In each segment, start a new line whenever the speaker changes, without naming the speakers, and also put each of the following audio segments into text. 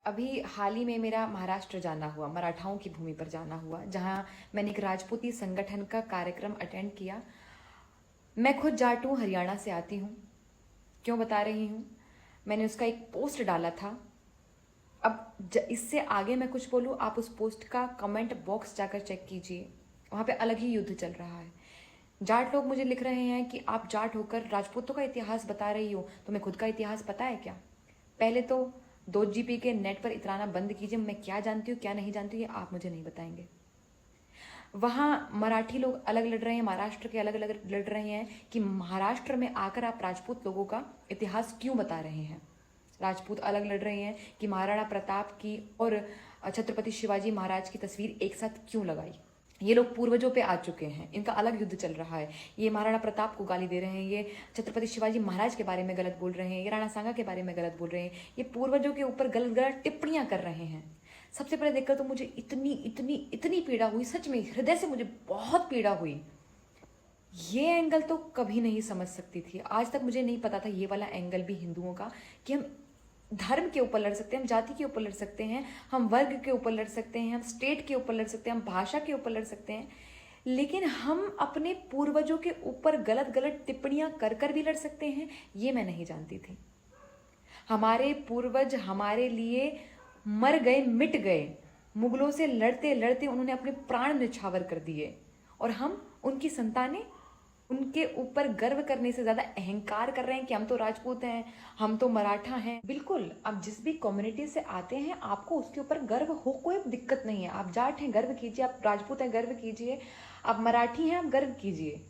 अभी हाल ही में मेरा महाराष्ट्र जाना हुआ, मराठाओं की भूमि पर जाना हुआ, जहाँ मैंने एक राजपूती संगठन का कार्यक्रम अटेंड किया। मैं खुद जाट हूँ, हरियाणा से आती हूँ। क्यों बता रही हूँ? मैंने उसका एक पोस्ट डाला था। अब इससे आगे मैं कुछ बोलूँ, आप उस पोस्ट का कमेंट बॉक्स जाकर चेक कीजिए, वहाँ पे अलग ही युद्ध चल रहा है। जाट लोग मुझे लिख रहे हैं कि आप जाट होकर राजपूतों का इतिहास बता रही हो, तुम्हें खुद का इतिहास पता है क्या? पहले तो 2 GB के नेट पर इतराना बंद कीजिए। मैं क्या जानती हूँ क्या नहीं जानती हूँ ये आप मुझे नहीं बताएंगे। वहाँ मराठी लोग अलग लड़ रहे हैं, महाराष्ट्र के अलग अलग लड़ रहे हैं कि महाराष्ट्र में आकर आप राजपूत लोगों का इतिहास क्यों बता रहे हैं। राजपूत अलग लड़ रहे हैं कि महाराणा प्रताप की और छत्रपति शिवाजी महाराज की तस्वीर एक साथ क्यों लगाई। ये लोग पूर्वजों पे आ चुके हैं, इनका अलग युद्ध चल रहा है। ये महाराणा प्रताप को गाली दे रहे हैं, ये छत्रपति शिवाजी महाराज के बारे में गलत बोल रहे हैं, ये राणा सांगा के बारे में गलत बोल रहे हैं, ये पूर्वजों के ऊपर गलत गलत टिप्पणियां कर रहे हैं। सबसे पहले देखकर तो मुझे इतनी इतनी इतनी पीड़ा हुई, सच में हृदय से मुझे बहुत पीड़ा हुई। ये एंगल तो कभी नहीं समझ सकती थी, आज तक मुझे नहीं पता था ये वाला एंगल भी हिंदुओं का, कि हम धर्म के ऊपर लड़ सकते हैं, हम जाति के ऊपर लड़ सकते हैं, हम वर्ग के ऊपर लड़ सकते हैं, हम स्टेट के ऊपर लड़ सकते हैं, हम भाषा के ऊपर लड़ सकते हैं, लेकिन हम अपने पूर्वजों के ऊपर गलत गलत टिप्पणियां कर कर भी लड़ सकते हैं, ये मैं नहीं जानती थी। हमारे पूर्वज हमारे लिए मर गए, मिट गए। मुगलों से लड़ते लड़ते उन्होंने अपने प्राण न्यौछावर कर दिए, और हम उनकी संतानें उनके ऊपर गर्व करने से ज्यादा अहंकार कर रहे हैं कि हम तो राजपूत हैं, हम तो मराठा हैं। बिल्कुल, आप जिस भी कम्युनिटी से आते हैं आपको उसके ऊपर गर्व हो, कोई दिक्कत नहीं है। आप जाट हैं गर्व कीजिए, आप राजपूत हैं गर्व कीजिए, आप मराठी हैं आप गर्व कीजिए,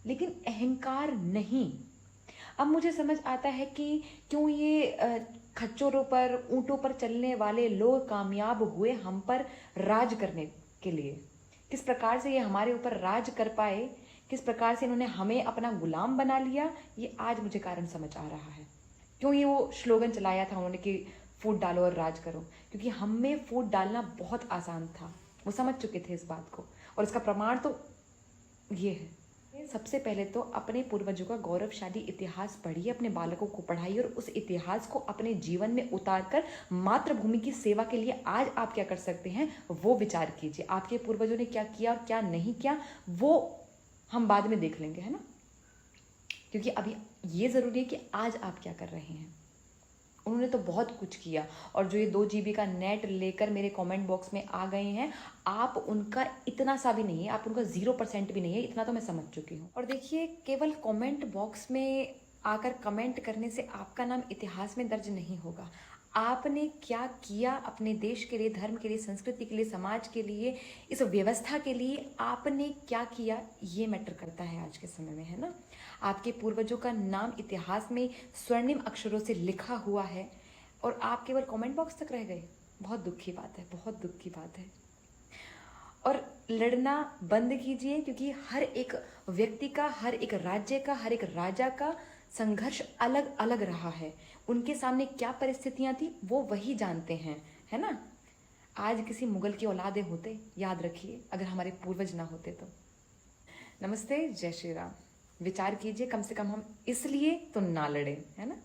लेकिन अहंकार नहीं। अब मुझे समझ आता है कि क्यों ये खच्चरों पर, ऊंटों पर चलने वाले लोग कामयाब हुए हम पर राज करने के लिए। किस प्रकार से ये हमारे ऊपर राज कर पाए, किस प्रकार से इन्होंने हमें अपना गुलाम बना लिया, ये आज मुझे कारण समझ आ रहा है। क्यों ये वो स्लोगन चलाया था उन्होंने कि फूट डालो और राज करो, क्योंकि हम में फूट डालना बहुत आसान था। वो समझ चुके थे इस बात को, और इसका प्रमाण तो ये है। सबसे पहले तो अपने पूर्वजों का गौरवशाली इतिहास पढ़िए, अपने बालकों को पढ़ाइए, और उस इतिहास को अपने जीवन में उतारकर मातृभूमि की सेवा के लिए आज आप क्या कर सकते हैं वो विचार कीजिए। आपके पूर्वजों ने क्या किया और क्या नहीं किया वो हम बाद में देख लेंगे, है ना, क्योंकि अभी ये जरूरी है कि आज आप क्या कर रहे हैं। उन्होंने तो बहुत कुछ किया, और जो ये 2 GB का नेट लेकर मेरे कमेंट बॉक्स में आ गए हैं, आप उनका इतना सा भी नहीं है, आप उनका 0% भी नहीं है, इतना तो मैं समझ चुकी हूँ। और देखिए, केवल कमेंट बॉक्स में आकर कमेंट करने से आपका नाम इतिहास में दर्ज नहीं होगा। आपने क्या किया अपने देश के लिए, धर्म के लिए, संस्कृति के लिए, समाज के लिए, इस व्यवस्था के लिए आपने क्या किया, ये मैटर करता है आज के समय में, है ना। आपके पूर्वजों का नाम इतिहास में स्वर्णिम अक्षरों से लिखा हुआ है, और आप केवल कमेंट बॉक्स तक रह गए। बहुत दुख की बात है, बहुत दुख की बात है। और लड़ना बंद कीजिए, क्योंकि हर एक व्यक्ति का, हर एक राज्य का, हर एक राजा का संघर्ष अलग अलग रहा है। उनके सामने क्या परिस्थितियां थी वो वही जानते हैं, है ना। आज किसी मुगल की औलादे होते, याद रखिए, अगर हमारे पूर्वज ना होते तो। नमस्ते, जय श्री राम। विचार कीजिए, कम से कम हम इसलिए तो ना लड़े, है ना।